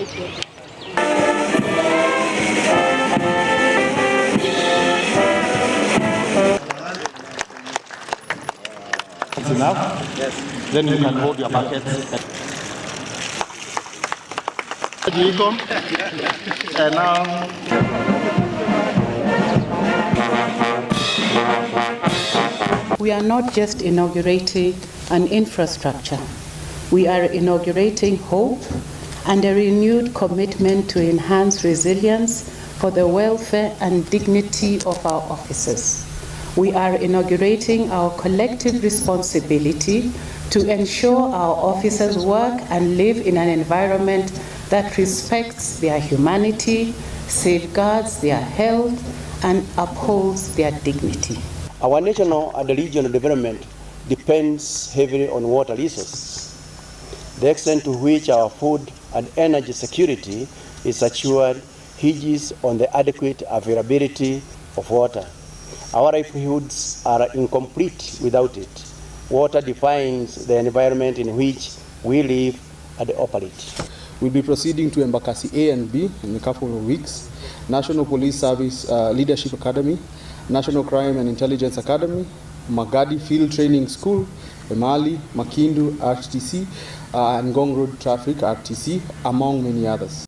provided. That's enough? Yes. Then you can hold your bucket. And now. We are not just inaugurating an infrastructure. We are inaugurating hope and a renewed commitment to enhance resilience for the welfare and dignity of our officers. We are inaugurating our collective responsibility to ensure our officers work and live in an environment that respects their humanity, safeguards their health, and upholds their dignity. Our national and regional development depends heavily on water resources. The extent to which our food and energy security is assured hinges on the adequate availability of water. Our livelihoods are incomplete without it. Water defines the environment in which we live and operate. We'll be proceeding to Embakasi A and B in a couple of weeks. National Police Service Leadership Academy, National Crime and Intelligence Academy, Magadi Field Training School, Emali, Makindu RTC, and Ngong Road Traffic RTC, among many others.